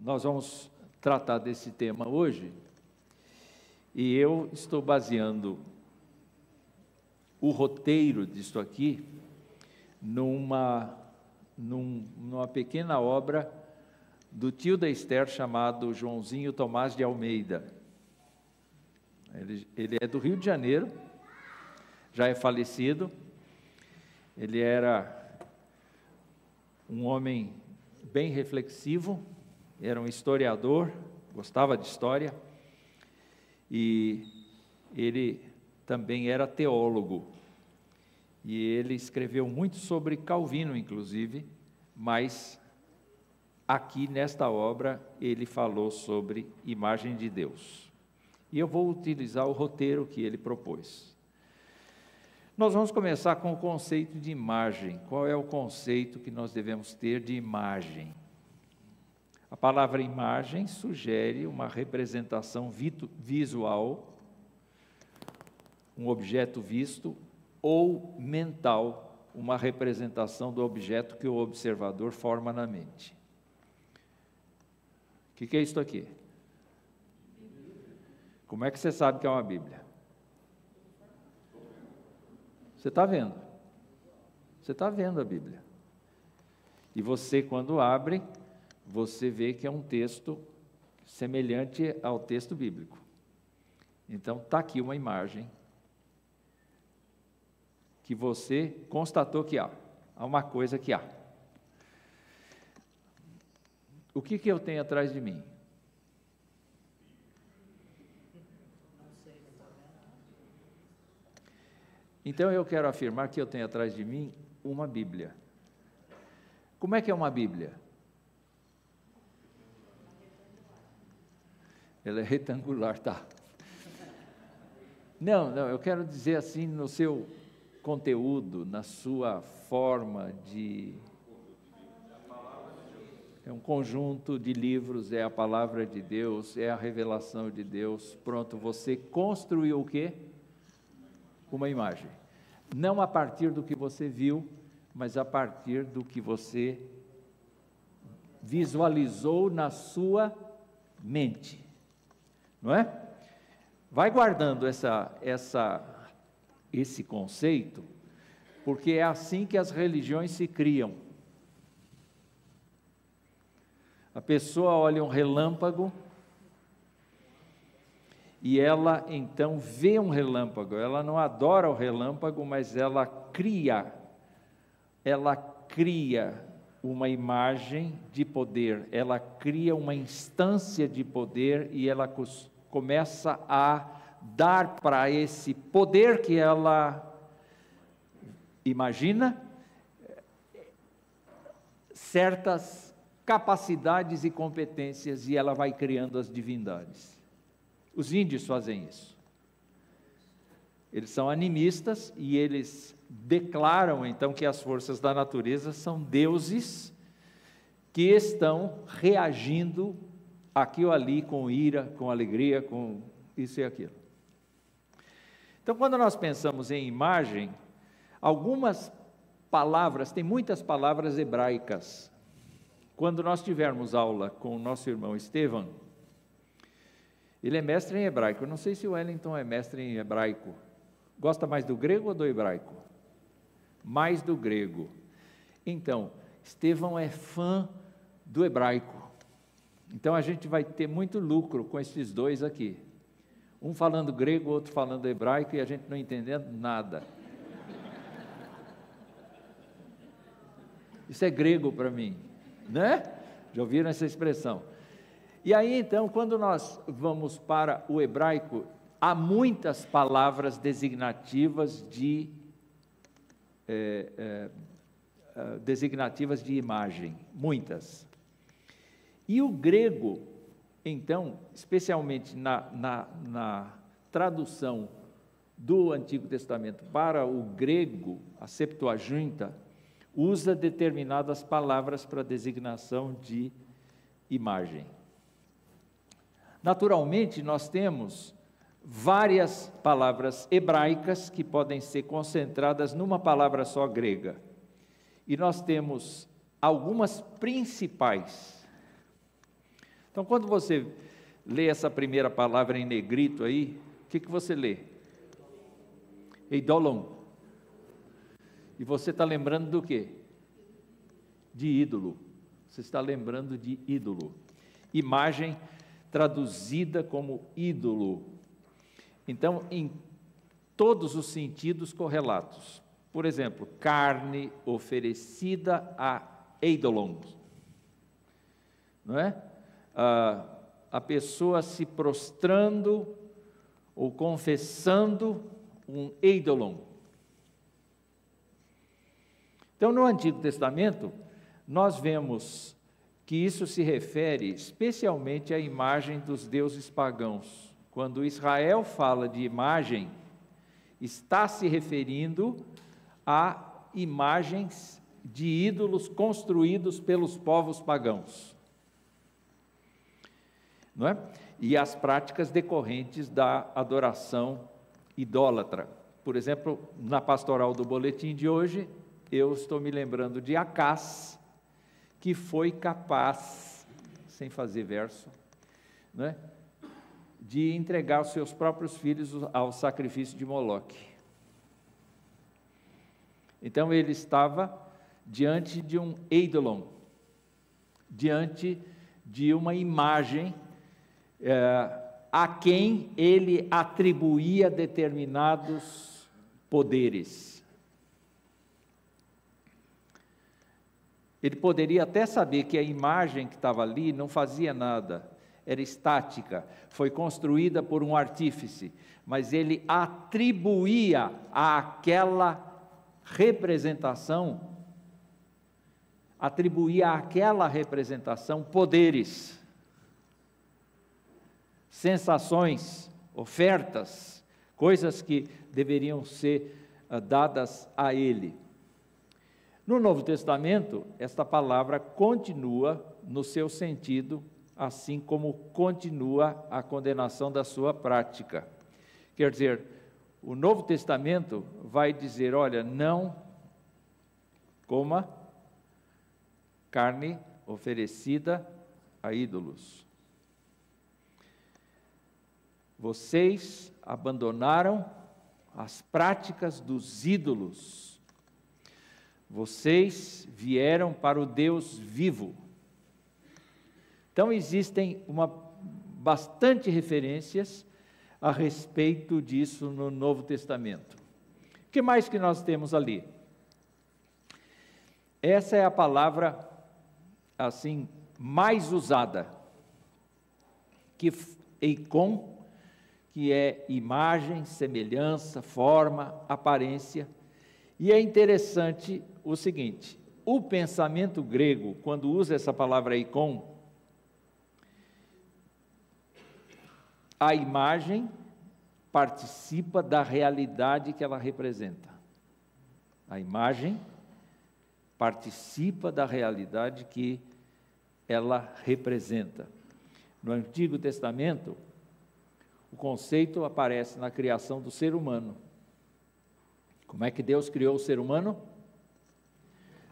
Nós vamos tratar desse tema hoje, e eu estou baseando o roteiro disso aqui numa pequena obra do tio da Esther chamado Joãozinho Tomás de Almeida. Ele é do Rio de Janeiro, já é falecido. Ele era um homem bem reflexivo, era um historiador, gostava de história, e ele também era teólogo. E ele escreveu muito sobre Calvino, inclusive, mas aqui nesta obra ele falou sobre imagem de Deus. E eu vou utilizar o roteiro que ele propôs. Nós vamos começar com o conceito de imagem. Qual é o conceito que nós devemos ter de imagem? A palavra imagem sugere uma representação visual, um objeto visto, ou mental, uma representação do objeto que o observador forma na mente. O que é isso aqui? Como é que você sabe que é uma Bíblia? Você está vendo. Você está vendo a Bíblia. E você, quando abre, você vê que é um texto semelhante ao texto bíblico. Então, está aqui uma imagem que você constatou que há uma coisa que há. O que eu tenho atrás de mim? Então eu quero afirmar que eu tenho atrás de mim uma Bíblia. Como é que é uma Bíblia? Ela é retangular, tá? Não, eu quero dizer assim, no seu conteúdo, na sua forma de... É um conjunto de livros, é a palavra de Deus, é a revelação de Deus. Pronto, você construiu o quê? Uma imagem. Não a partir do que você viu, mas a partir do que você visualizou na sua mente. Não é? Vai guardando esse conceito, porque é assim que as religiões se criam. A pessoa olha um relâmpago e ela então vê um relâmpago. Ela não adora o relâmpago, mas ela cria uma imagem de poder, ela cria uma instância de poder e ela começa a dar para esse poder que ela imagina certas capacidades e competências, e ela vai criando as divindades. Os índios fazem isso. Eles são animistas e eles declaram então que as forças da natureza são deuses que estão reagindo aqui ou ali com ira, com alegria, com isso e aquilo. Então, quando nós pensamos em imagem, algumas palavras, tem muitas palavras hebraicas. Quando nós tivermos aula com o nosso irmão Estevão, ele é mestre em hebraico. Eu não sei se o Wellington é mestre em hebraico. Gosta mais do grego ou do hebraico? Mais do grego. Então, Estevão é fã do hebraico. Então, a gente vai ter muito lucro com esses dois aqui. Um falando grego, outro falando hebraico, e a gente não entendendo nada. Isso é grego para mim, né? Já ouviram essa expressão? E aí, então, quando nós vamos para o hebraico, há muitas palavras designativas de imagem, muitas. E o grego, então, especialmente na tradução do Antigo Testamento para o grego, a Septuaginta, usa determinadas palavras para designação de imagem. Naturalmente, nós temos várias palavras hebraicas que podem ser concentradas numa palavra só grega. E nós temos algumas principais. Então, quando você lê essa primeira palavra em negrito aí, o que você lê? Eidolon. E você está lembrando do quê? De ídolo. Você está lembrando de ídolo. Imagem traduzida como ídolo. Então, em todos os sentidos correlatos. Por exemplo, carne oferecida a eidolon. Não é? A pessoa se prostrando ou confessando um eidolon. Então, no Antigo Testamento, nós vemos que isso se refere especialmente à imagem dos deuses pagãos. Quando Israel fala de imagem, está se referindo a imagens de ídolos construídos pelos povos pagãos, não é? E as práticas decorrentes da adoração idólatra. Por exemplo, na pastoral do boletim de hoje, eu estou me lembrando de Acás, que foi capaz, sem fazer verso, não é? De entregar os seus próprios filhos ao sacrifício de Moloque. Então ele estava diante de um eidolon, diante de uma imagem a quem ele atribuía determinados poderes. Ele poderia até saber que a imagem que estava ali não fazia nada, era estática, foi construída por um artífice, mas ele atribuía àquela representação, poderes, sensações, ofertas, coisas que deveriam ser dadas a ele. No Novo Testamento, esta palavra continua no seu sentido, assim como continua a condenação da sua prática. Quer dizer, o Novo Testamento vai dizer, olha, não coma carne oferecida a ídolos. Vocês abandonaram as práticas dos ídolos. Vocês vieram para o Deus vivo. Então, existem bastante referências a respeito disso no Novo Testamento. O que mais que nós temos ali? Essa é a palavra, assim, mais usada, que eikon, que é imagem, semelhança, forma, aparência. E é interessante o seguinte, o pensamento grego, quando usa essa palavra eikon, a imagem participa da realidade que ela representa. A imagem participa da realidade que ela representa. No Antigo Testamento, o conceito aparece na criação do ser humano. Como é que Deus criou o ser humano?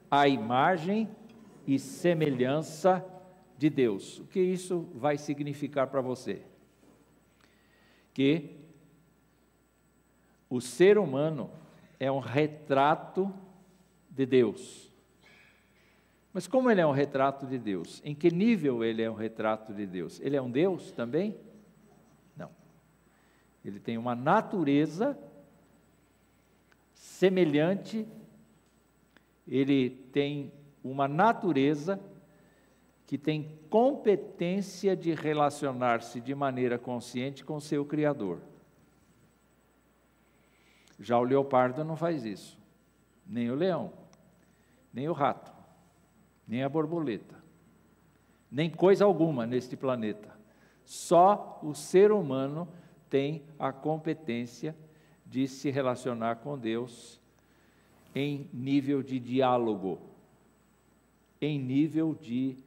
A imagem e semelhança de Deus. O que isso vai significar para você? Que o ser humano é um retrato de Deus. Mas como ele é um retrato de Deus? Em que nível ele é um retrato de Deus? Ele é um Deus também? Não. Ele tem uma natureza semelhante, ele tem uma natureza que tem competência de relacionar-se de maneira consciente com o seu Criador. Já o leopardo não faz isso, nem o leão, nem o rato, nem a borboleta, nem coisa alguma neste planeta. Só o ser humano tem a competência de se relacionar com Deus em nível de diálogo, em nível de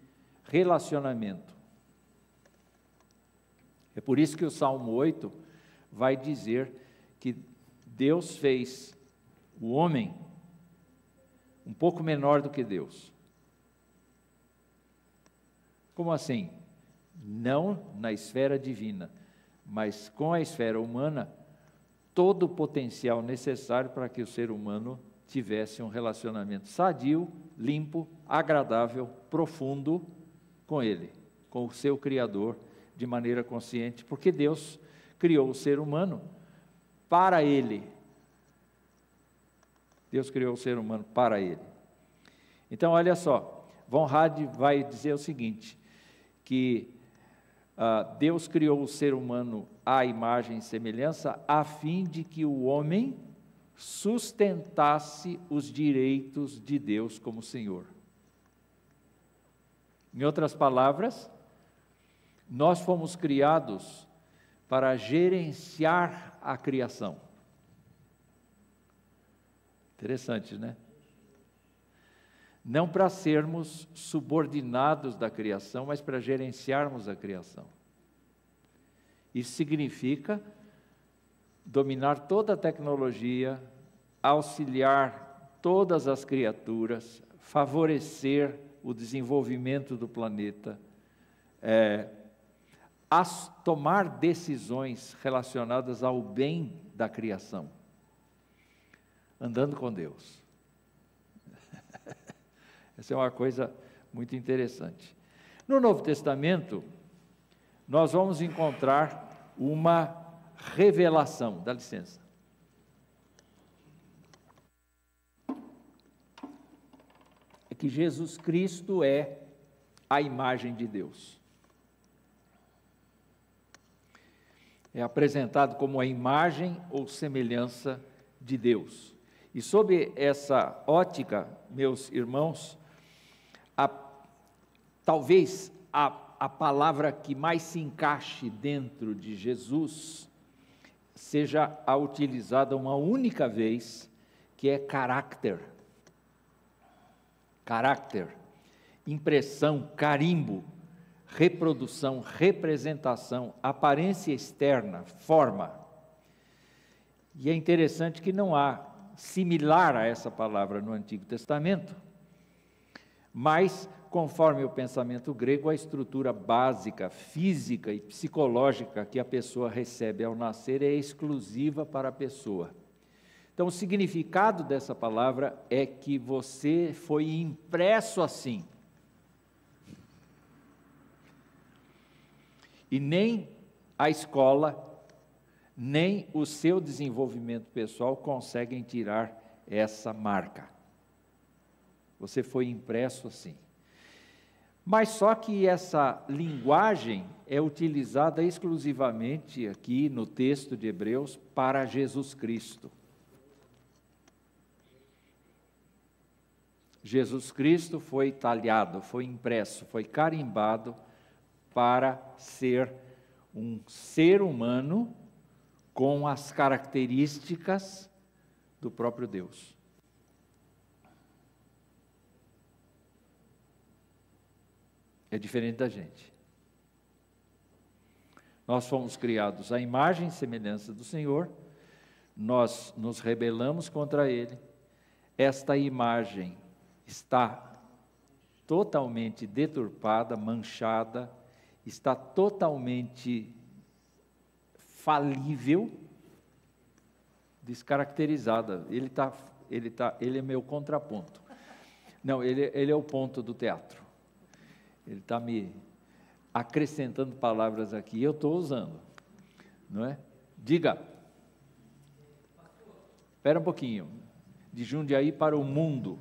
relacionamento. É por isso que o Salmo 8 vai dizer que Deus fez o homem um pouco menor do que Deus. Como assim? não na esfera divina, mas com a esfera humana, todo o potencial necessário para que o ser humano tivesse um relacionamento sadio, limpo, agradável, profundo com Ele, com o seu Criador, de maneira consciente, porque Deus criou o ser humano para Ele. Deus criou o ser humano para Ele. Então, olha só, Von Rad vai dizer o seguinte, que Deus criou o ser humano à imagem e semelhança, a fim de que o homem sustentasse os direitos de Deus como Senhor. Em outras palavras, nós fomos criados para gerenciar a criação. Interessante, né? Não para sermos subordinados da criação, mas para gerenciarmos a criação. Isso significa dominar toda a tecnologia, auxiliar todas as criaturas, favorecer o desenvolvimento do planeta, tomar decisões relacionadas ao bem da criação, andando com Deus. Essa é uma coisa muito interessante. No Novo Testamento, nós vamos encontrar uma revelação. Dá licença. É que Jesus Cristo é a imagem de Deus. É apresentado como a imagem ou semelhança de Deus. E sob essa ótica, meus irmãos, talvez a palavra que mais se encaixe dentro de Jesus seja a utilizada uma única vez, que é caráter. Caráter, impressão, carimbo, reprodução, representação, aparência externa, forma. E é interessante que não há similar a essa palavra no Antigo Testamento, mas, conforme o pensamento grego, a estrutura básica, física e psicológica que a pessoa recebe ao nascer é exclusiva para a pessoa. Então, o significado dessa palavra é que você foi impresso assim. E nem a escola, nem o seu desenvolvimento pessoal conseguem tirar essa marca. Você foi impresso assim. Mas só que essa linguagem é utilizada exclusivamente aqui no texto de Hebreus para Jesus Cristo. Jesus Cristo foi talhado, foi impresso, foi carimbado para ser um ser humano com as características do próprio Deus. É diferente da gente. Nós fomos criados à imagem e semelhança do Senhor, nós nos rebelamos contra Ele, esta imagem está totalmente deturpada, manchada, está totalmente falível, descaracterizada. Ele é meu contraponto. Não, ele é o ponto do teatro. Ele está me acrescentando palavras aqui, e eu estou usando, não é? Diga. Espera um pouquinho. De Jundiaí para o mundo.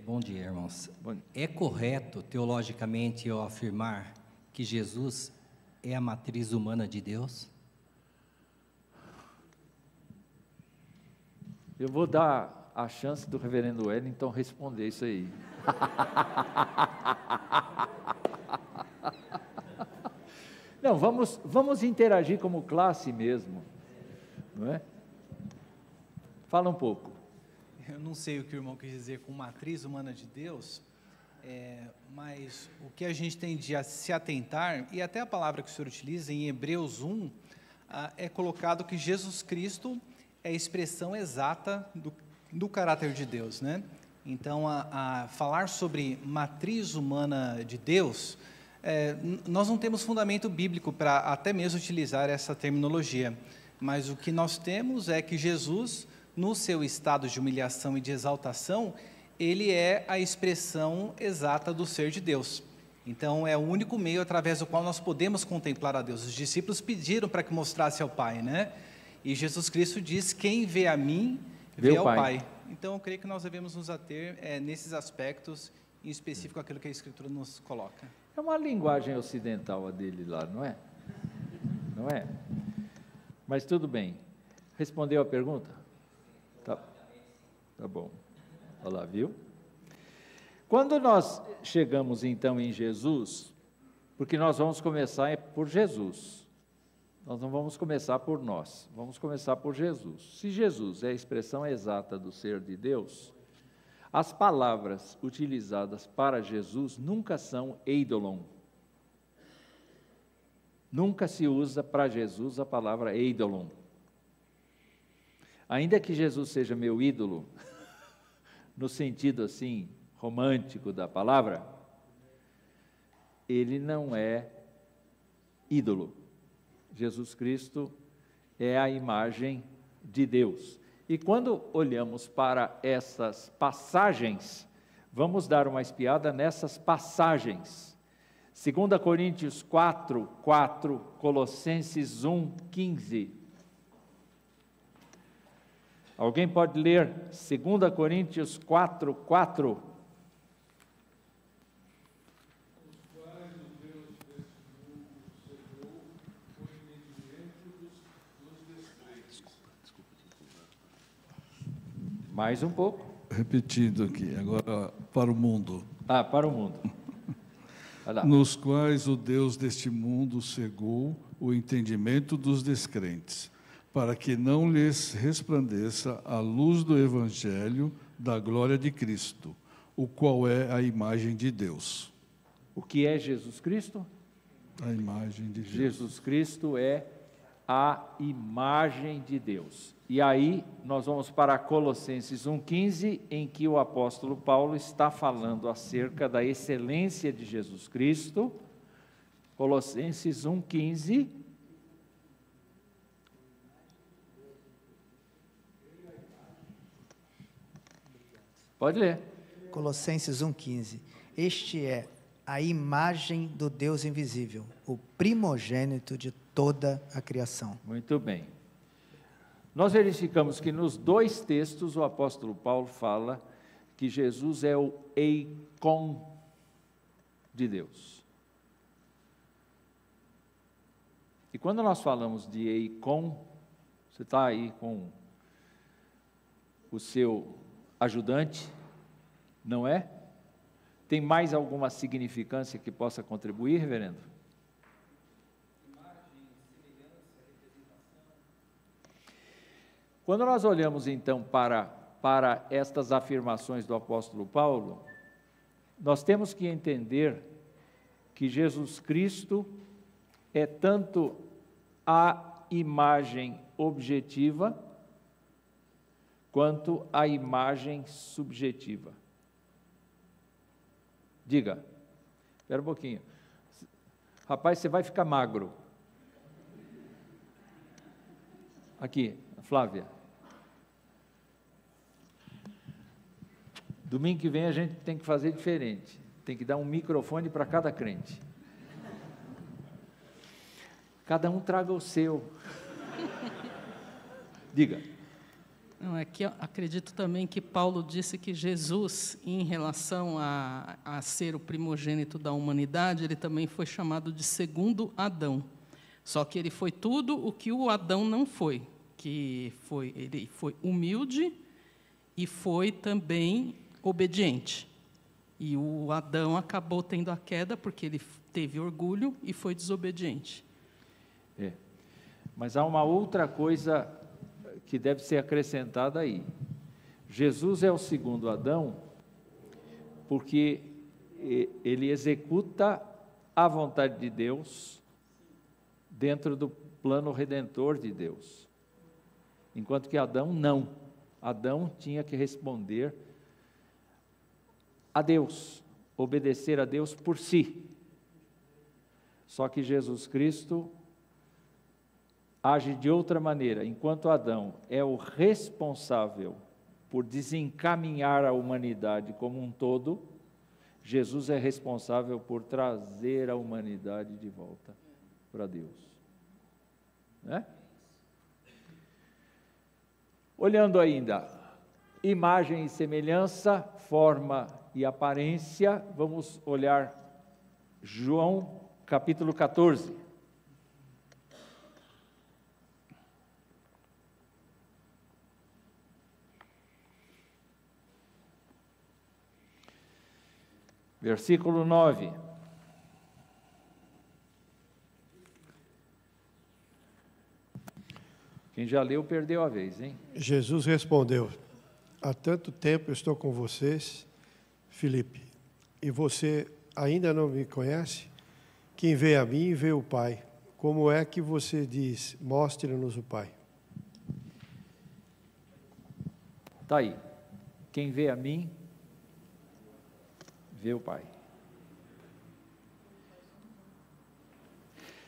Bom dia, irmãos. É correto, teologicamente, eu afirmar que Jesus é a matriz humana de Deus? Eu vou dar a chance do reverendo Wellington responder isso aí. Não, vamos interagir como classe mesmo, não é? Fala um pouco. Eu não sei o que o irmão quis dizer com matriz humana de Deus, mas o que a gente tem de se atentar, e até a palavra que o senhor utiliza em Hebreus 1, é colocado que Jesus Cristo é a expressão exata do caráter de Deus, né? Então, a falar sobre matriz humana de Deus Nós não temos fundamento bíblico para até mesmo utilizar essa terminologia, mas o que nós temos é que Jesus, no seu estado de humilhação e de exaltação, ele é a expressão exata do ser de Deus. Então, é o único meio através do qual nós podemos contemplar a Deus. Os discípulos pediram para que mostrasse ao Pai, né? E Jesus Cristo diz: quem vê a mim, vê ao Pai. Então, eu creio que nós devemos nos ater nesses aspectos, em específico aquilo que a Escritura nos coloca. É uma linguagem ocidental a dele lá, não é? Não é? Mas tudo bem. Respondeu a pergunta? Tá bom. Olha lá, viu? Quando nós chegamos então em Jesus, porque nós vamos começar por Jesus, nós não vamos começar por nós, vamos começar por Jesus. Se Jesus é a expressão exata do ser de Deus, as palavras utilizadas para Jesus nunca são eidolon. Nunca se usa para Jesus a palavra eidolon. Ainda que Jesus seja meu ídolo, no sentido assim, romântico da palavra, ele não é ídolo. Jesus Cristo é a imagem de Deus. E quando olhamos para essas passagens, vamos dar uma espiada nessas passagens. 2 Coríntios 4, 4, Colossenses 1, 15. Alguém pode ler 2 Coríntios 4, 4? Mais um pouco. Repetindo aqui, agora para o mundo. Para o mundo. Nos quais o Deus deste mundo cegou o entendimento dos descrentes, para que não lhes resplandeça a luz do Evangelho da glória de Cristo, o qual é a imagem de Deus. O que é Jesus Cristo? A imagem de Deus. Jesus Cristo é a imagem de Deus. E aí nós vamos para Colossenses 1,15, em que o apóstolo Paulo está falando acerca da excelência de Jesus Cristo. Colossenses 1,15. Pode ler. Colossenses 1,15. Este é a imagem do Deus invisível, o primogênito de toda a criação. Muito bem. Nós verificamos que nos dois textos o apóstolo Paulo fala que Jesus é o eikon de Deus. E quando nós falamos de eikon, você está aí com o seu ajudante, não é? Tem mais alguma significância que possa contribuir, reverendo? Quando nós olhamos então para estas afirmações do apóstolo Paulo, nós temos que entender que Jesus Cristo é tanto a imagem objetiva quanto a imagem subjetiva. Diga, espera um pouquinho. Rapaz, você vai ficar magro. Aqui, Flávia. Domingo que vem a gente tem que fazer diferente. Tem que dar um microfone para cada crente. Cada um traga o seu. Diga. Não, é que eu acredito também que Paulo disse que Jesus, em relação a ser o primogênito da humanidade, ele também foi chamado de segundo Adão. Só que ele foi tudo o que o Adão não foi. Ele foi humilde e foi também obediente. E o Adão acabou tendo a queda porque ele teve orgulho e foi desobediente. Mas há uma outra coisa que deve ser acrescentada aí. Jesus é o segundo Adão porque ele executa a vontade de Deus dentro do plano redentor de Deus. Enquanto que Adão não. Adão tinha que responder a Deus, obedecer a Deus por si. Só que Jesus Cristo age de outra maneira. Enquanto Adão é o responsável por desencaminhar a humanidade como um todo, Jesus é responsável por trazer a humanidade de volta para Deus. Né? Olhando ainda, imagem e semelhança, forma e aparência, vamos olhar João capítulo 14. Versículo 9. Quem já leu perdeu a vez, hein? Jesus respondeu: há tanto tempo eu estou com vocês, Filipe, e você ainda não me conhece? Quem vê a mim, vê o Pai. Como é que você diz, mostre-nos o Pai? Está aí. Quem vê a mim, vê o Pai.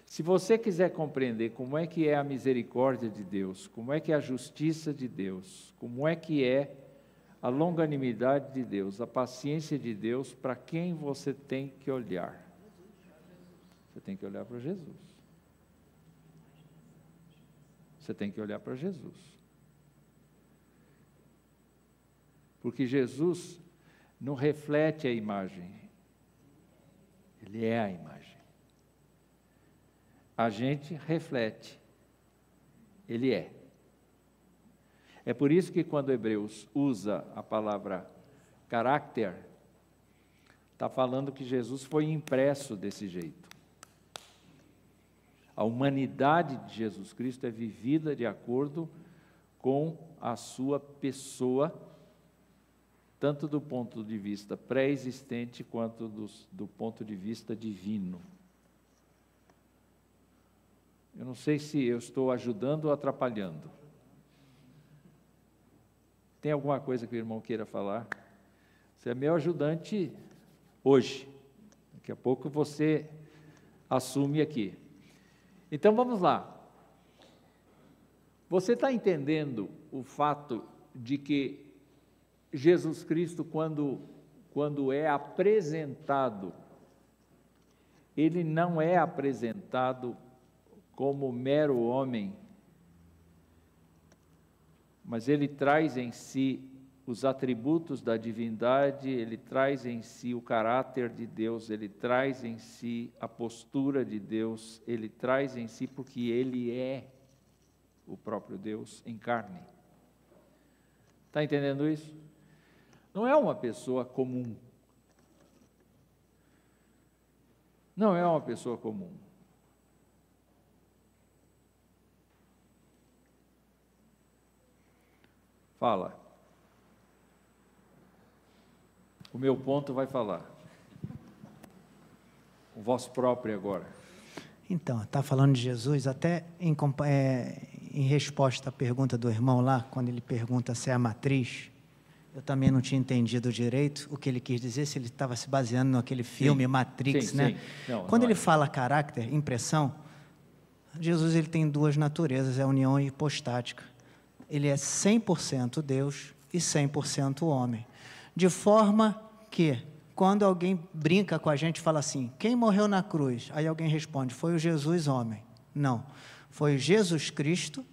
Se você quiser compreender como é que é a misericórdia de Deus, como é que é a justiça de Deus, como é que é a longanimidade de Deus, a paciência de Deus, para quem você tem que olhar? Você tem que olhar para Jesus. Você tem que olhar para Jesus. Porque Jesus não reflete a imagem, Ele é a imagem. A gente reflete, Ele é. É por isso que quando Hebreus usa a palavra caráter, está falando que Jesus foi impresso desse jeito. A humanidade de Jesus Cristo é vivida de acordo com a sua pessoa, tanto do ponto de vista pré-existente quanto do ponto de vista divino. Eu não sei se eu estou ajudando ou atrapalhando. Tem alguma coisa que o irmão queira falar? Você é meu ajudante hoje. Daqui a pouco você assume aqui. Então vamos lá. Você está entendendo o fato de que Jesus Cristo, quando é apresentado, Ele não é apresentado como mero homem, mas Ele traz em si os atributos da divindade, Ele traz em si o caráter de Deus, Ele traz em si a postura de Deus, Ele traz em si porque Ele é o próprio Deus em carne. Está entendendo isso? Não é uma pessoa comum. Não é uma pessoa comum. Fala. O meu ponto vai falar. O vosso próprio agora. Então, está falando de Jesus, até em resposta à pergunta do irmão lá, quando ele pergunta se é a matriz, eu também não tinha entendido direito o que ele quis dizer, se ele estava se baseando naquele filme Matrix, né? Não, quando não ele fala caráter, impressão, Jesus ele tem duas naturezas, é a união hipostática. Ele é 100% Deus e 100% homem. De forma que, quando alguém brinca com a gente, fala assim, quem morreu na cruz? Aí alguém responde, foi o Jesus homem. Não, foi Jesus Cristo,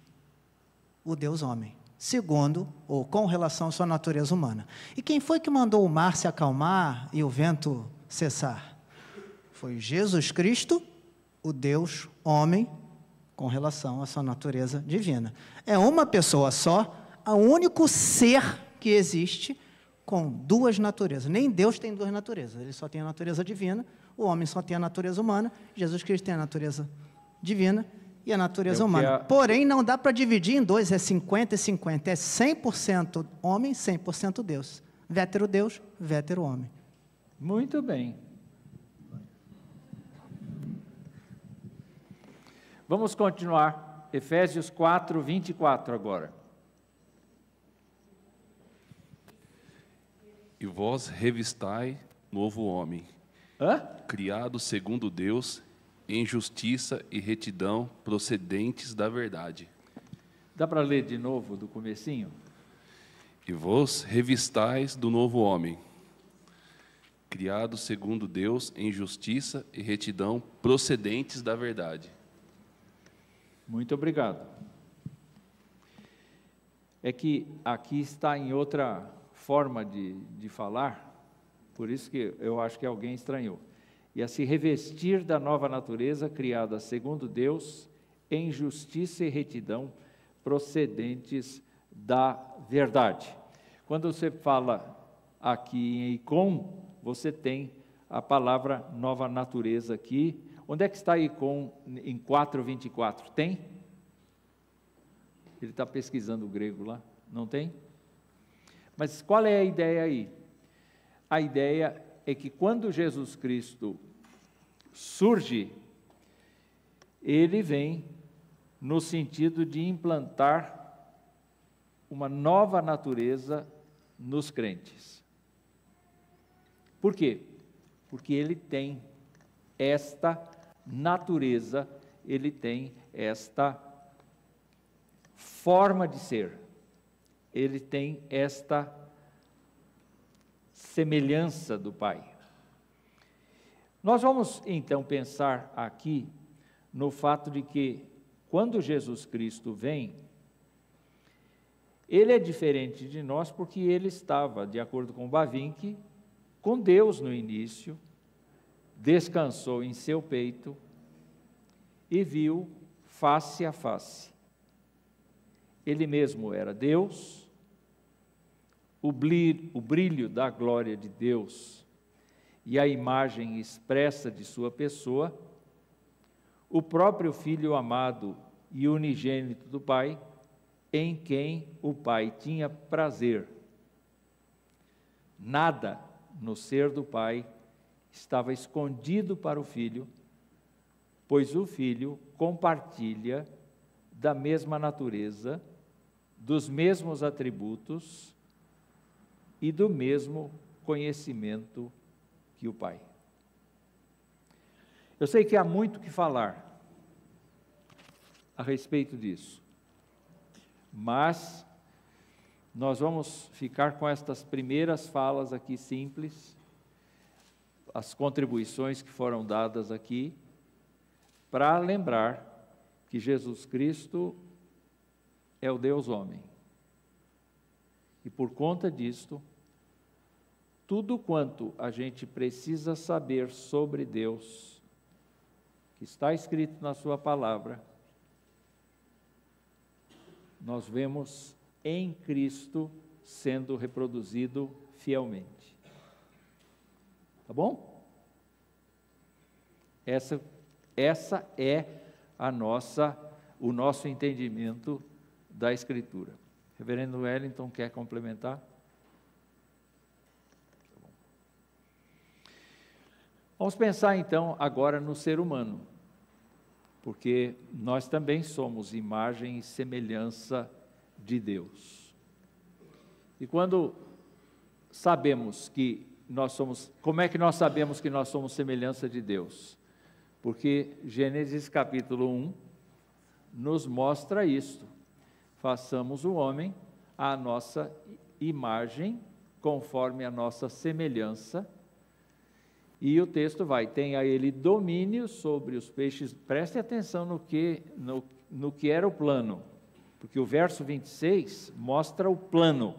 o Deus homem. Segundo, ou com relação à sua natureza humana. E quem foi que mandou o mar se acalmar e o vento cessar? Foi Jesus Cristo, o Deus homem, com relação à sua natureza divina. É uma pessoa só, o único ser que existe com duas naturezas. Nem Deus tem duas naturezas, ele só tem a natureza divina, o homem só tem a natureza humana, Jesus Cristo tem a natureza divina e a natureza humana. Porém, não dá para dividir em dois, é 50 e 50, é 100% homem, 100% Deus. Vétero Deus, vétero homem. Muito bem. Vamos continuar, Efésios 4, 24 agora. E vós revistai novo homem, criado segundo Deus, em justiça e retidão procedentes da verdade. Dá para ler de novo do comecinho? E vos revistais do novo homem, criado segundo Deus em justiça e retidão procedentes da verdade. Muito obrigado. É que aqui está em outra forma de falar, por isso que eu acho que alguém estranhou. E a se revestir da nova natureza criada segundo Deus em justiça e retidão procedentes da verdade. Quando você fala aqui em Icon, você tem a palavra nova natureza aqui. Onde é que está Icon em 4:24? Tem? Ele está pesquisando o grego lá, não tem? Mas qual é a ideia aí? A ideia é que quando Jesus Cristo surge, ele vem no sentido de implantar uma nova natureza nos crentes. Por quê? Porque ele tem esta natureza, ele tem esta forma de ser, ele tem esta semelhança do Pai. Nós vamos então pensar aqui no fato de que quando Jesus Cristo vem, ele é diferente de nós porque ele estava, de acordo com Bavinck, com Deus no início, descansou em seu peito e viu face a face. Ele mesmo era Deus, o brilho da glória de Deus e a imagem expressa de sua pessoa, o próprio Filho amado e unigênito do Pai, em quem o Pai tinha prazer. Nada no ser do Pai estava escondido para o Filho, pois o Filho compartilha da mesma natureza, dos mesmos atributos e do mesmo conhecimento que o Pai. Eu sei que há muito que falar a respeito disso, mas nós vamos ficar com estas primeiras falas aqui simples, as contribuições que foram dadas aqui, para lembrar que Jesus Cristo é o Deus homem. E por conta disto, tudo quanto a gente precisa saber sobre Deus, que está escrito na sua palavra, nós vemos em Cristo sendo reproduzido fielmente. Tá bom? Essa é o nosso entendimento da Escritura. Reverendo Wellington, quer complementar? Vamos pensar então agora no ser humano, porque nós também somos imagem e semelhança de Deus. E quando sabemos que nós somos, como é que nós sabemos que nós somos semelhança de Deus? Porque Gênesis capítulo 1 nos mostra isto: façamos o homem à nossa imagem, conforme a nossa semelhança. E o texto vai, tenha ele domínio sobre os peixes. Preste atenção no que era o plano, porque o verso 26 mostra o plano.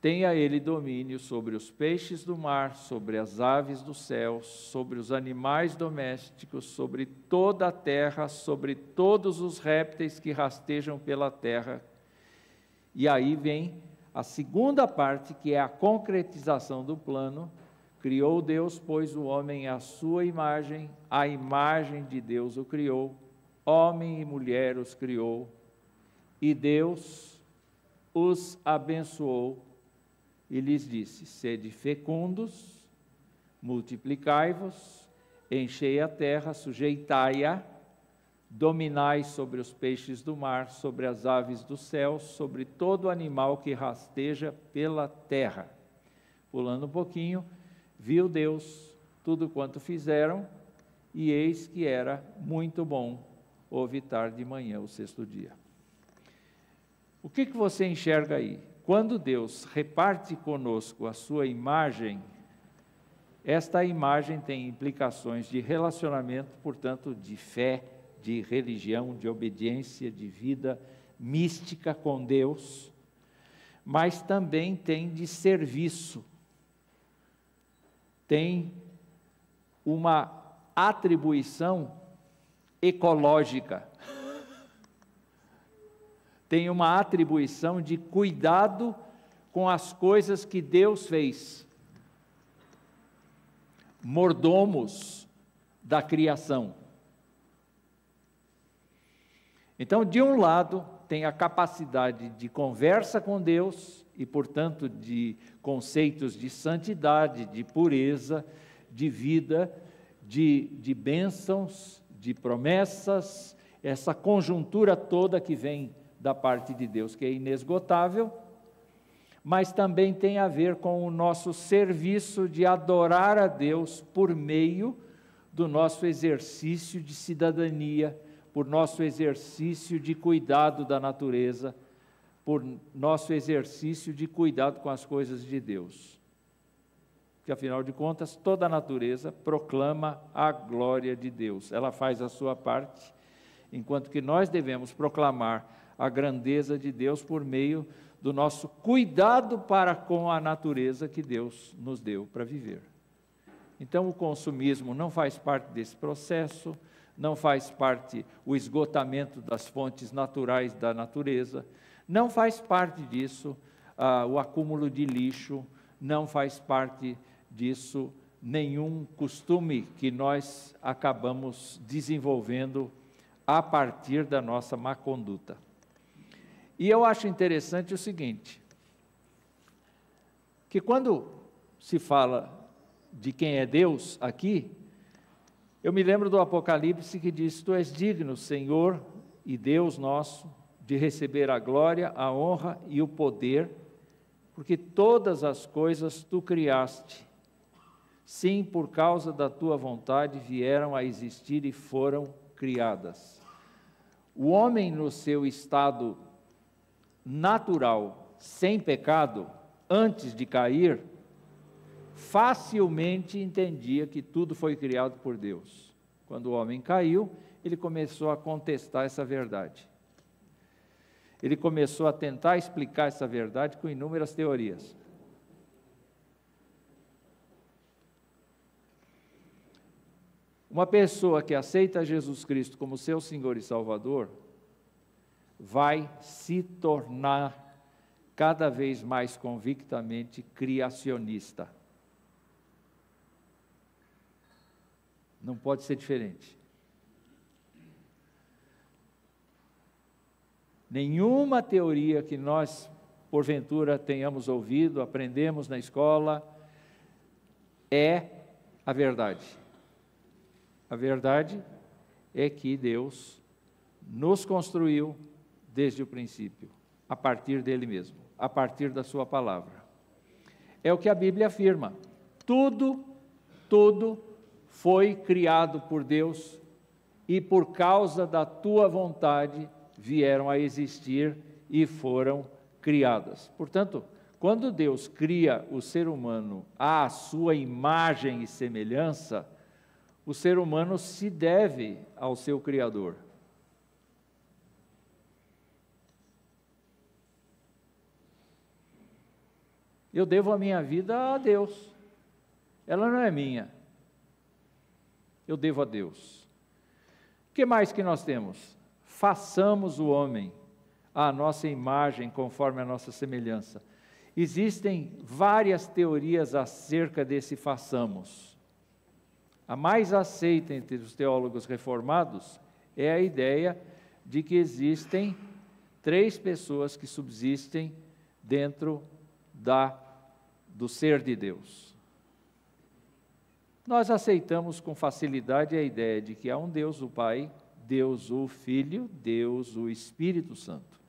Tenha ele domínio sobre os peixes do mar, sobre as aves do céu, sobre os animais domésticos, sobre toda a terra, sobre todos os répteis que rastejam pela terra. E aí vem a segunda parte, que é a concretização do plano. Criou Deus, pois, o homem à sua imagem, a imagem de Deus o criou, homem e mulher os criou, e Deus os abençoou e lhes disse: sede fecundos, multiplicai-vos, enchei a terra, sujeitai-a, dominai sobre os peixes do mar, sobre as aves do céu, sobre todo animal que rasteja pela terra. Pulando um pouquinho, viu Deus tudo quanto fizeram, e eis que era muito bom. Houve tarde de manhã, o sexto dia. O que você enxerga aí? Quando Deus reparte conosco a sua imagem, esta imagem tem implicações de relacionamento, portanto, de fé, de religião, de obediência, de vida mística com Deus, mas também tem de serviço, tem uma atribuição ecológica, tem uma atribuição de cuidado com as coisas que Deus fez, mordomos da criação. Então, de um lado, tem a capacidade de conversa com Deus e, portanto, de conceitos de santidade, de pureza, de vida, de bênçãos, de promessas, essa conjuntura toda que vem da parte de Deus, que é inesgotável, mas também tem a ver com o nosso serviço de adorar a Deus por meio do nosso exercício de cidadania, por nosso exercício de cuidado da natureza, por nosso exercício de cuidado com as coisas de Deus. Porque, afinal de contas, toda a natureza proclama a glória de Deus. Ela faz a sua parte, enquanto que nós devemos proclamar a grandeza de Deus por meio do nosso cuidado para com a natureza que Deus nos deu para viver. Então, o consumismo não faz parte desse processo, não faz parte o esgotamento das fontes naturais da natureza, não faz parte disso o acúmulo de lixo, não faz parte disso nenhum costume que nós acabamos desenvolvendo a partir da nossa má conduta. E eu acho interessante o seguinte, que quando se fala de quem é Deus aqui, eu me lembro do Apocalipse que diz: Tu és digno, Senhor e Deus nosso, de receber a glória, a honra e o poder, porque todas as coisas Tu criaste. Sim, por causa da Tua vontade vieram a existir e foram criadas. O homem no seu estado natural, sem pecado, antes de cair, facilmente entendia que tudo foi criado por Deus. Quando o homem caiu, ele começou a contestar essa verdade. Ele começou a tentar explicar essa verdade com inúmeras teorias. Uma pessoa que aceita Jesus Cristo como seu Senhor e Salvador, vai se tornar cada vez mais convictamente criacionista. Não pode ser diferente. Nenhuma teoria que nós, porventura, tenhamos ouvido, aprendemos na escola, é a verdade. A verdade é que Deus nos construiu desde o princípio, a partir dele mesmo, a partir da sua palavra. É o que a Bíblia afirma. Tudo foi criado por Deus e por causa da tua vontade vieram a existir e foram criadas. Portanto, quando Deus cria o ser humano à sua imagem e semelhança, o ser humano se deve ao seu Criador. Eu devo a minha vida a Deus. Ela não é minha. Eu devo a Deus. O que mais que nós temos? Façamos o homem à nossa imagem, conforme a nossa semelhança. Existem várias teorias acerca desse façamos. A mais aceita entre os teólogos reformados é a ideia de que existem 3 pessoas que subsistem dentro do ser de Deus. Nós aceitamos com facilidade a ideia de que há um Deus, o Pai, Deus, o Filho, Deus, o Espírito Santo.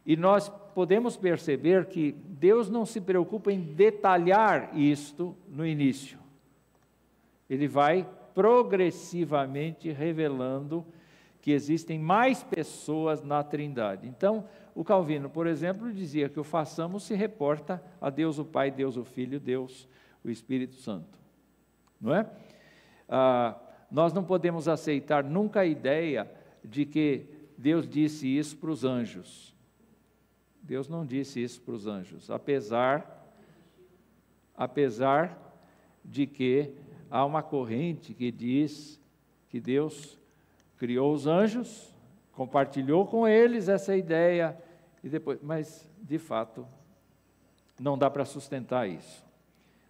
E nós podemos perceber que Deus não se preocupa em detalhar isto no início. Ele vai progressivamente revelando que existem mais pessoas na Trindade. Então, o Calvino, por exemplo, dizia que o façamos se reporta a Deus o Pai, Deus o Filho, Deus o Espírito Santo. Não é? Nós não podemos aceitar nunca a ideia de que Deus disse isso para os anjos. Deus não disse isso para os anjos, apesar de que há uma corrente que diz que Deus criou os anjos, compartilhou com eles essa ideia, e depois, mas, de fato, não dá para sustentar isso.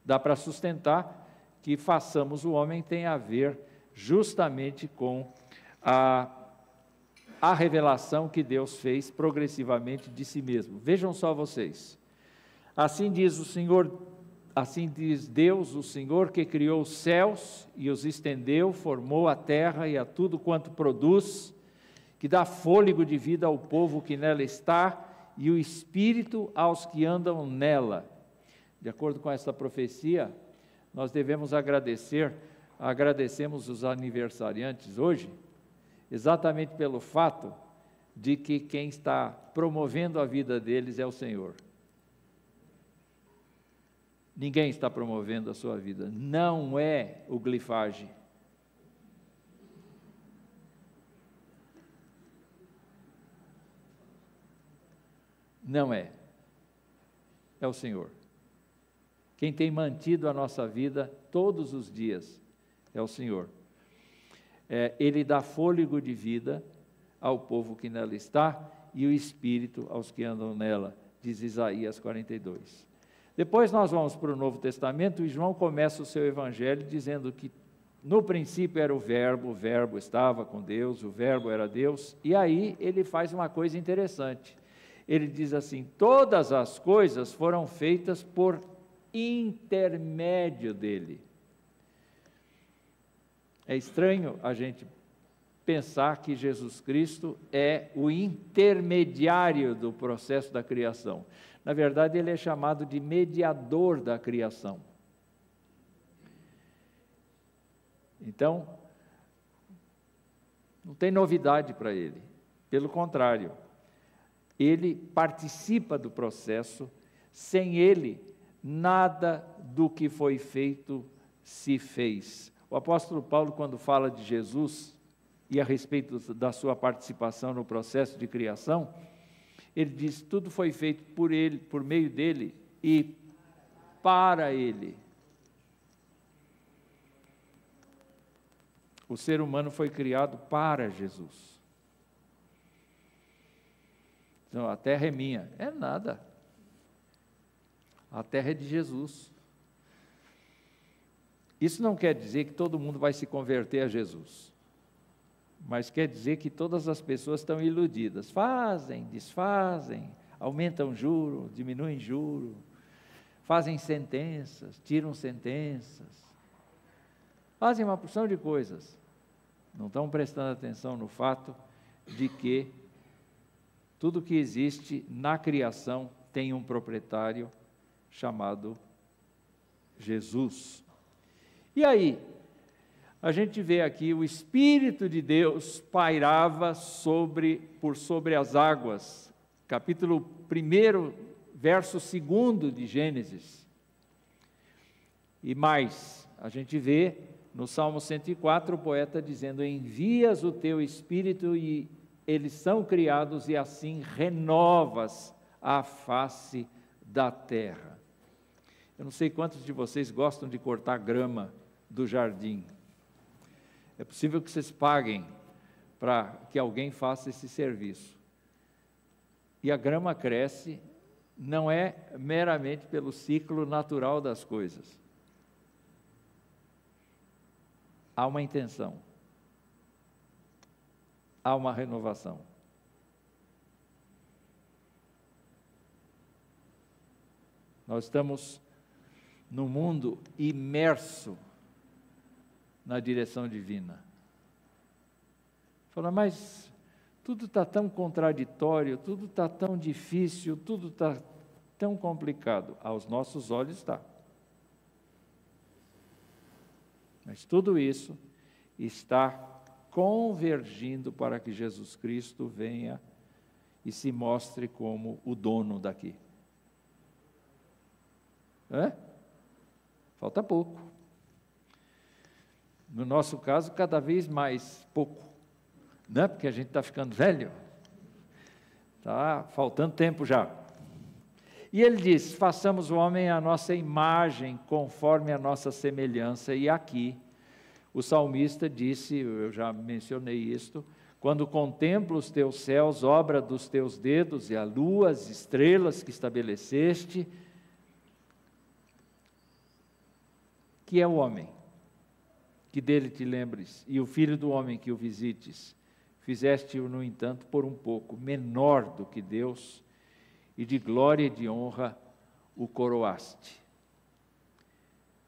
Dá para sustentar que façamos o homem tem a ver justamente com a revelação que Deus fez progressivamente de si mesmo. Vejam só vocês. Assim diz o Senhor, assim diz Deus, o Senhor que criou os céus e os estendeu, formou a terra e a tudo quanto produz, que dá fôlego de vida ao povo que nela está e o espírito aos que andam nela. De acordo com esta profecia, nós devemos agradecemos os aniversariantes hoje, exatamente pelo fato de que quem está promovendo a vida deles é o Senhor. Ninguém está promovendo a sua vida, não é o glifage. Não é. É o Senhor. Quem tem mantido a nossa vida todos os dias é o Senhor. Ele dá fôlego de vida ao povo que nela está e o Espírito aos que andam nela, diz Isaías 42. Depois nós vamos para o Novo Testamento e João começa o seu evangelho dizendo que no princípio era o verbo estava com Deus, o verbo era Deus, e aí ele faz uma coisa interessante. Ele diz assim: todas as coisas foram feitas por intermédio dele. É estranho a gente pensar que Jesus Cristo é o intermediário do processo da criação. Na verdade, ele é chamado de mediador da criação. Então, não tem novidade para ele. Pelo contrário, ele participa do processo. Sem ele, nada do que foi feito se fez. O apóstolo Paulo, quando fala de Jesus e a respeito da sua participação no processo de criação, ele diz: tudo foi feito por ele, por meio dele e para ele. O ser humano foi criado para Jesus. Então, a terra é minha. É nada. A terra é de Jesus. Isso não quer dizer que todo mundo vai se converter a Jesus, mas quer dizer que todas as pessoas estão iludidas. Fazem, desfazem, aumentam juro, diminuem juro, fazem sentenças, tiram sentenças, fazem uma porção de coisas. Não estão prestando atenção no fato de que tudo que existe na criação tem um proprietário chamado Jesus. E aí, a gente vê aqui o Espírito de Deus pairava por sobre as águas, capítulo 1, verso 2 de Gênesis. E mais, a gente vê no Salmo 104 o poeta dizendo: envias o teu Espírito e eles são criados e assim renovas a face da terra. Eu não sei quantos de vocês gostam de cortar grama do jardim. É possível que vocês paguem para que alguém faça esse serviço. E a grama cresce, não é meramente pelo ciclo natural das coisas. Há uma intenção. Há uma renovação. Nós estamos num mundo imerso na direção divina. Fala, mas tudo está tão contraditório, tudo está tão difícil, tudo está tão complicado. Aos nossos olhos está. Mas tudo isso está convergindo para que Jesus Cristo venha e se mostre como o dono daqui. Falta pouco. No nosso caso, cada vez mais pouco. Não é porque a gente está ficando velho. Está faltando tempo já. E ele diz, façamos o homem à nossa imagem, conforme a nossa semelhança. E aqui, o salmista disse, eu já mencionei isto, quando contemplo os teus céus, obra dos teus dedos, e a lua, as estrelas que estabeleceste, que é o homem, que dele te lembres, e o filho do homem que o visites. Fizeste-o, no entanto, por um pouco menor do que Deus, e de glória e de honra o coroaste.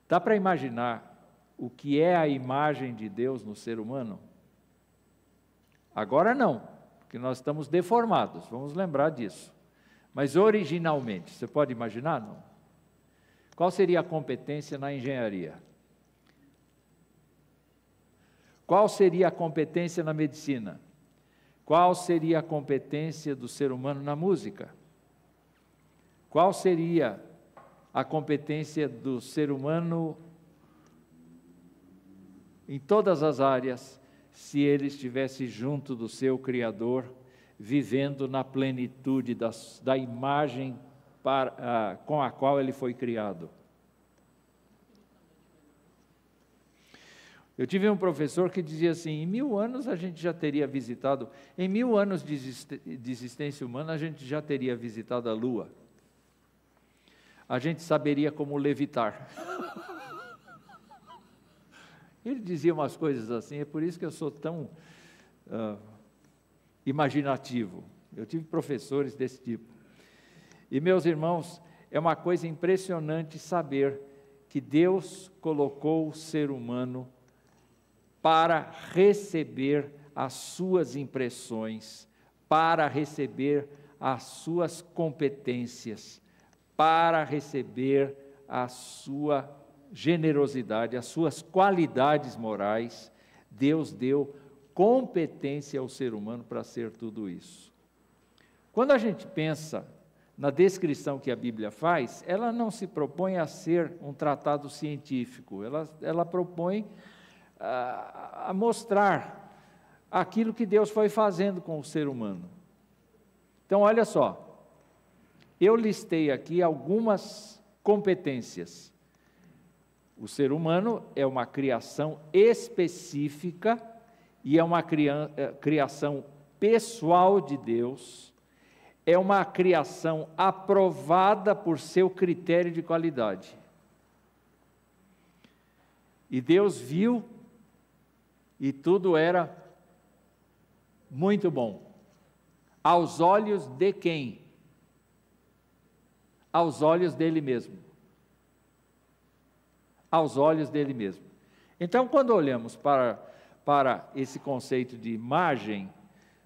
Dá para imaginar o que é a imagem de Deus no ser humano? Agora não, porque nós estamos deformados, vamos lembrar disso. Mas originalmente, você pode imaginar? Não? Qual seria a competência na engenharia? Qual seria a competência na medicina? Qual seria a competência do ser humano na música? Qual seria a competência do ser humano em todas as áreas, se ele estivesse junto do seu Criador, vivendo na plenitude da imagem com a qual ele foi criado? Eu tive um professor que dizia assim, em 1000 anos a gente já teria visitado, em 1000 anos de existência humana a gente já teria visitado a Lua. A gente saberia como levitar. Ele dizia umas coisas assim, é por isso que eu sou tão imaginativo. Eu tive professores desse tipo. E, meus irmãos, é uma coisa impressionante saber que Deus colocou o ser humano para receber as suas impressões, para receber as suas competências, para receber a sua generosidade, as suas qualidades morais. Deus deu competência ao ser humano para ser tudo isso. Quando a gente pensa na descrição que a Bíblia faz, ela não se propõe a ser um tratado científico, ela propõe a mostrar aquilo que Deus foi fazendo com o ser humano. Então, olha só, eu listei aqui algumas competências. O ser humano é uma criação específica e é uma criação pessoal de Deus, é uma criação aprovada por seu critério de qualidade. E Deus viu e tudo era muito bom. Aos olhos de quem? Aos olhos dele mesmo. Aos olhos dele mesmo. Então, quando olhamos para esse conceito de imagem,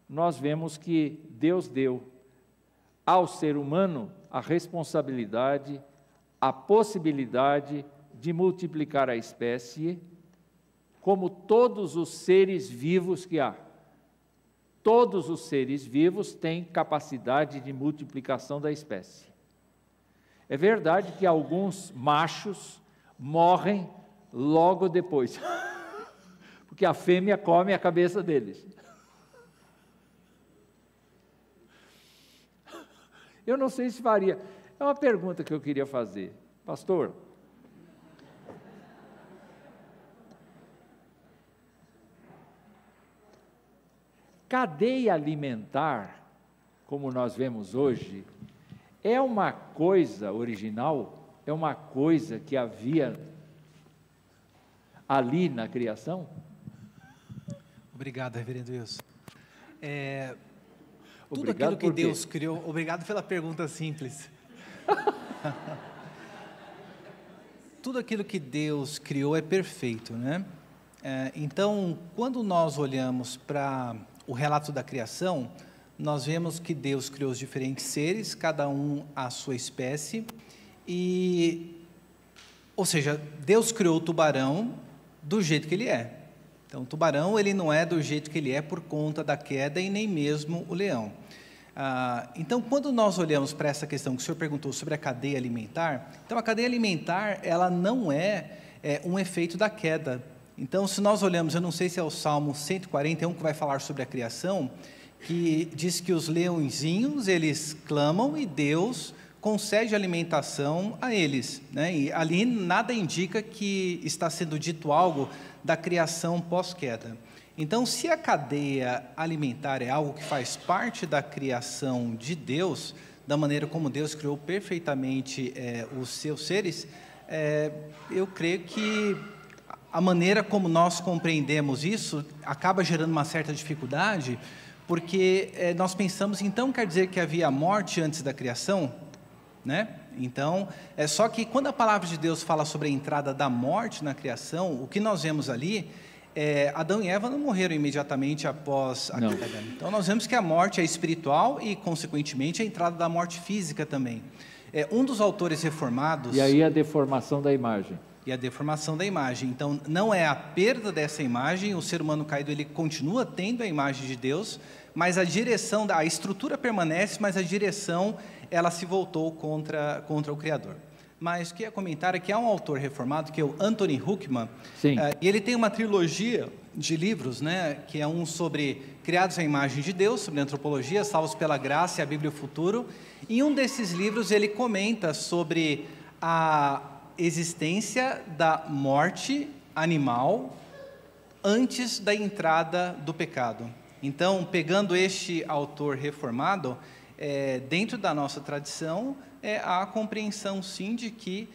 nós vemos que Deus deu ao ser humano a responsabilidade, a possibilidade de multiplicar a espécie, como todos os seres vivos que há. Todos os seres vivos têm capacidade de multiplicação da espécie. É verdade que alguns machos morrem logo depois, porque a fêmea come a cabeça deles. Eu não sei se faria. É uma pergunta que eu queria fazer. Pastor, cadeia alimentar, como nós vemos hoje, é uma coisa original? É uma coisa que havia ali na criação? Obrigado, reverendo Wilson. Tudo aquilo que Deus criou... Obrigado pela pergunta simples. Tudo aquilo que Deus criou é perfeito, né? Então, quando nós olhamos para o relato da criação, nós vemos que Deus criou os diferentes seres, cada um à sua espécie, ou seja, Deus criou o tubarão do jeito que ele é. Então, o tubarão ele não é do jeito que ele é por conta da queda e nem mesmo o leão. Então, quando nós olhamos para essa questão que o senhor perguntou sobre a cadeia alimentar, então a cadeia alimentar ela não é um efeito da queda. Então, se nós olhamos, eu não sei se é o Salmo 141 que vai falar sobre a criação, que diz que os leõezinhos eles clamam e Deus concede alimentação a eles, né? E ali nada indica que está sendo dito algo da criação pós-queda. Então, se a cadeia alimentar é algo que faz parte da criação de Deus, da maneira como Deus criou perfeitamente os seus seres, eu creio que a maneira como nós compreendemos isso acaba gerando uma certa dificuldade, porque nós pensamos, então quer dizer que havia morte antes da criação? Né? Então, só que quando a palavra de Deus fala sobre a entrada da morte na criação, o que nós vemos ali, Adão e Eva não morreram imediatamente após a queda. Então, nós vemos que a morte é espiritual e, consequentemente, a entrada da morte física também. Um dos autores reformados... E aí a deformação da imagem. E a deformação da imagem. Então, não é a perda dessa imagem, o ser humano caído ele continua tendo a imagem de Deus, mas a direção, a estrutura permanece, mas a direção ela se voltou contra o Criador. Mas o que eu ia comentar é que há um autor reformado, que é o Anthony Huckman, e ele tem uma trilogia de livros, né, que é um sobre criados à imagem de Deus, sobre antropologia, salvos pela graça e a Bíblia e o futuro. Em um desses livros ele comenta sobre a existência da morte animal antes da entrada do pecado. Então, pegando este autor reformado, dentro da nossa tradição, há a compreensão, sim, de que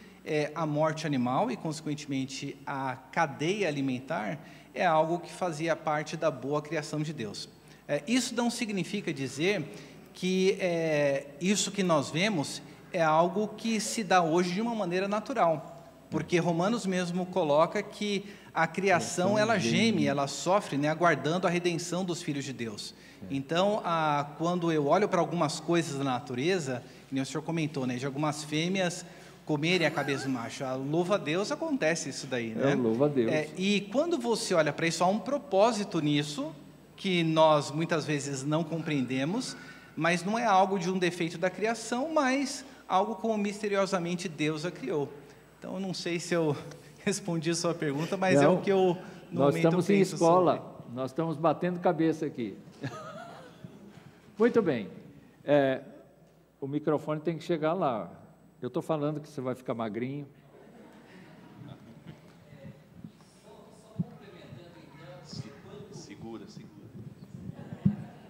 a morte animal e, consequentemente, a cadeia alimentar é algo que fazia parte da boa criação de Deus. Isso não significa dizer que isso que nós vemos é algo que se dá hoje de uma maneira natural, porque Romanos mesmo coloca que a criação ela geme, ela sofre, né, aguardando a redenção dos filhos de Deus. Então, quando eu olho para algumas coisas da natureza, que nem o senhor comentou, né, de algumas fêmeas comerem a cabeça do macho, louva a Deus, acontece isso daí, né? Louva a Deus. E quando você olha para isso, há um propósito nisso, que nós muitas vezes não compreendemos, mas não é algo de um defeito da criação, mas algo como misteriosamente Deus a criou. Então, eu não sei se eu respondi a sua pergunta, mas é o que eu nós estamos em escola, nós estamos batendo cabeça aqui. Muito bem. O microfone tem que chegar lá. Eu estou falando que você vai ficar magrinho. Segura.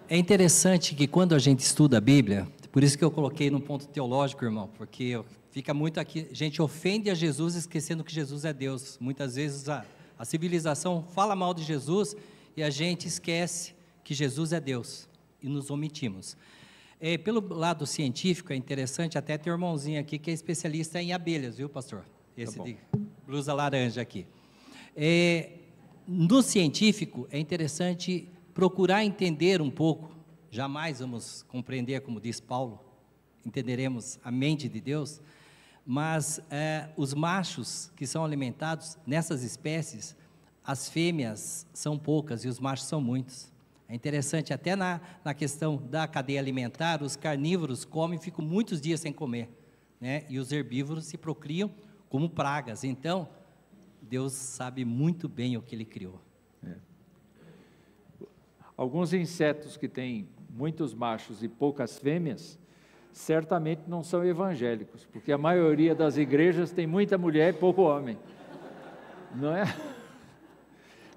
É interessante que quando a gente estuda a Bíblia, por isso que eu coloquei no ponto teológico, irmão, porque fica muito aqui, a gente ofende a Jesus esquecendo que Jesus é Deus. Muitas vezes a civilização fala mal de Jesus e a gente esquece que Jesus é Deus e nos omitimos. Pelo lado científico é interessante, até ter um irmãozinho aqui que é especialista em abelhas, viu, pastor? Esse de blusa laranja aqui. No científico é interessante procurar entender um pouco, jamais vamos compreender, como diz Paulo, entenderemos a mente de Deus, mas os machos que são alimentados nessas espécies, as fêmeas são poucas e os machos são muitos. É interessante, até na questão da cadeia alimentar, os carnívoros comem e ficam muitos dias sem comer, né? E os herbívoros se procriam como pragas. Então, Deus sabe muito bem o que Ele criou. Alguns insetos que têm muitos machos e poucas fêmeas, certamente não são evangélicos, porque a maioria das igrejas tem muita mulher e pouco homem, não é?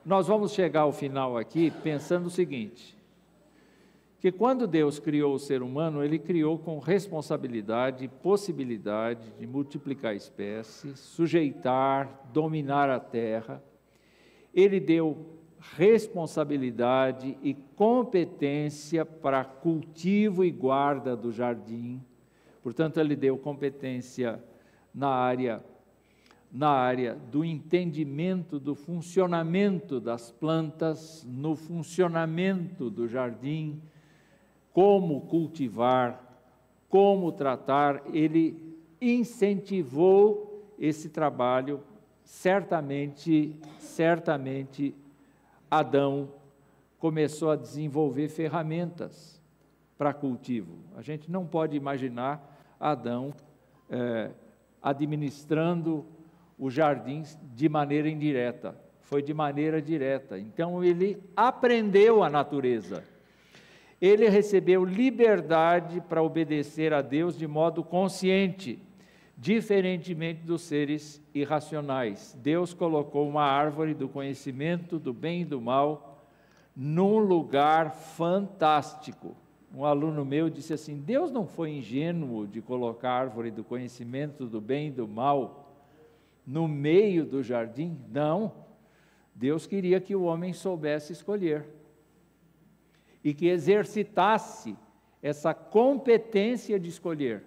Nós vamos chegar ao final aqui pensando o seguinte, que quando Deus criou o ser humano, Ele criou com responsabilidade e possibilidade de multiplicar espécies, sujeitar, dominar a terra. Ele deu responsabilidade e competência para cultivo e guarda do jardim. Portanto, Ele deu competência na área do entendimento do funcionamento das plantas, no funcionamento do jardim, como cultivar, como tratar. Ele incentivou esse trabalho certamente, Adão começou a desenvolver ferramentas para cultivo. A gente não pode imaginar Adão administrando os jardins de maneira indireta. Foi de maneira direta. Então, ele aprendeu a natureza. Ele recebeu liberdade para obedecer a Deus de modo consciente, diferentemente dos seres irracionais. Deus colocou uma árvore do conhecimento do bem e do mal num lugar fantástico. Um aluno meu disse assim: Deus não foi ingênuo de colocar a árvore do conhecimento do bem e do mal no meio do jardim? Não. Deus queria que o homem soubesse escolher e que exercitasse essa competência de escolher.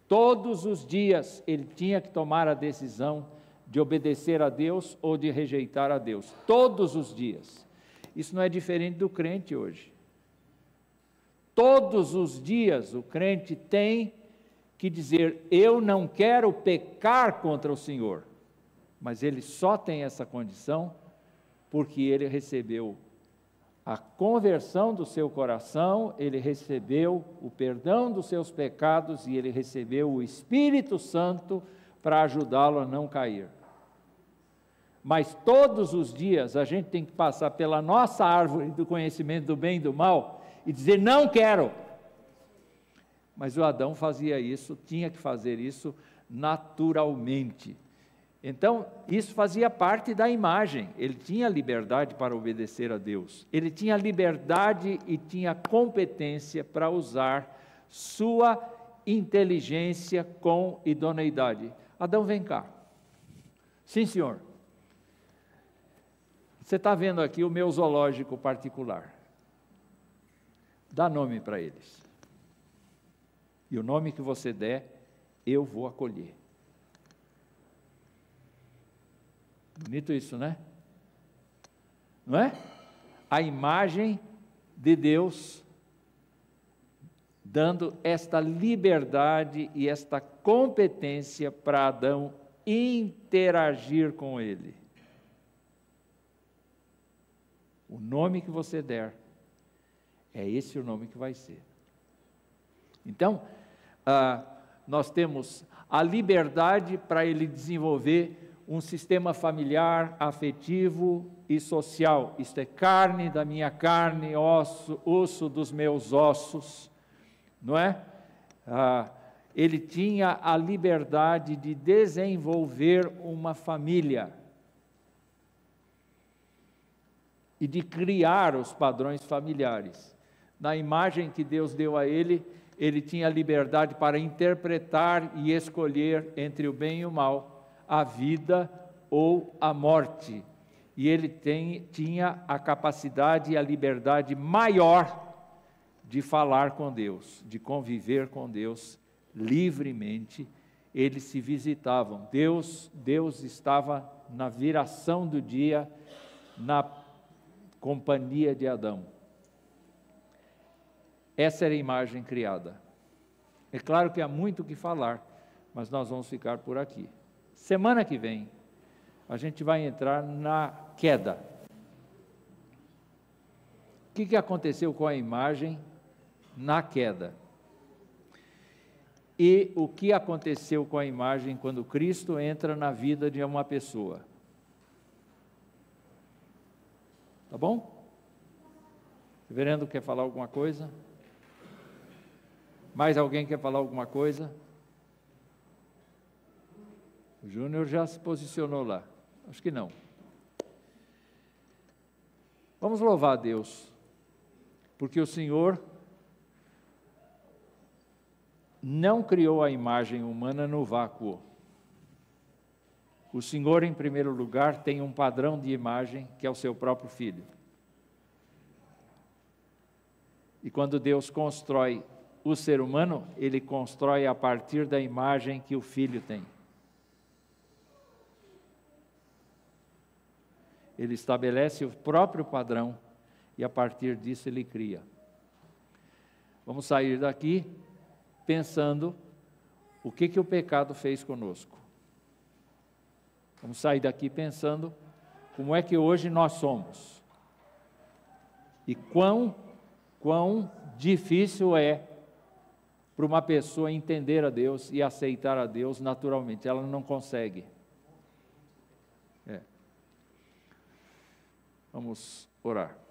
Todos os dias ele tinha que tomar a decisão de obedecer a Deus ou de rejeitar a Deus. Todos os dias. Isso não é diferente do crente hoje. Todos os dias o crente tem que dizer: eu não quero pecar contra o Senhor. Mas ele só tem essa condição porque ele recebeu a conversão do seu coração, ele recebeu o perdão dos seus pecados e ele recebeu o Espírito Santo para ajudá-lo a não cair. Mas todos os dias a gente tem que passar pela nossa árvore do conhecimento do bem e do mal e dizer: não quero. Mas o Adão fazia isso, tinha que fazer isso naturalmente. Então, isso fazia parte da imagem. Ele tinha liberdade para obedecer a Deus. Ele tinha liberdade e tinha competência para usar sua inteligência com idoneidade. Adão, vem cá. Sim, senhor. Você está vendo aqui o meu zoológico particular. Dá nome para eles. E o nome que você der, eu vou acolher. Bonito isso, né? Não é? A imagem de Deus dando esta liberdade e esta competência para Adão interagir com ele. O nome que você der, é esse o nome que vai ser. Então, nós temos a liberdade para ele desenvolver um sistema familiar, afetivo e social. Isto é carne da minha carne, osso dos meus ossos, não é? Ele tinha a liberdade de desenvolver uma família e de criar os padrões familiares. Na imagem que Deus deu a ele, ele tinha liberdade para interpretar e escolher entre o bem e o mal, a vida ou a morte. E ele tinha a capacidade e a liberdade maior de falar com Deus, de conviver com Deus livremente. Eles se visitavam. Deus estava na viração do dia, na companhia de Adão. Essa era a imagem criada. É claro que há muito o que falar, mas nós vamos ficar por aqui. Semana que vem, a gente vai entrar na queda. O que aconteceu com a imagem na queda? E o que aconteceu com a imagem quando Cristo entra na vida de uma pessoa? Tá bom? O reverendo quer falar alguma coisa? Mais alguém quer falar alguma coisa? O Júnior já se posicionou lá. Acho que não. Vamos louvar a Deus, porque o Senhor não criou a imagem humana no vácuo. O Senhor, em primeiro lugar, tem um padrão de imagem que é o seu próprio Filho. E quando Deus constrói o ser humano, Ele constrói a partir da imagem que o Filho tem. Ele estabelece o próprio padrão e a partir disso Ele cria. Vamos sair daqui pensando o que o pecado fez conosco. Vamos sair daqui pensando como é que hoje nós somos. E quão difícil é para uma pessoa entender a Deus e aceitar a Deus naturalmente. Ela não consegue. Vamos orar.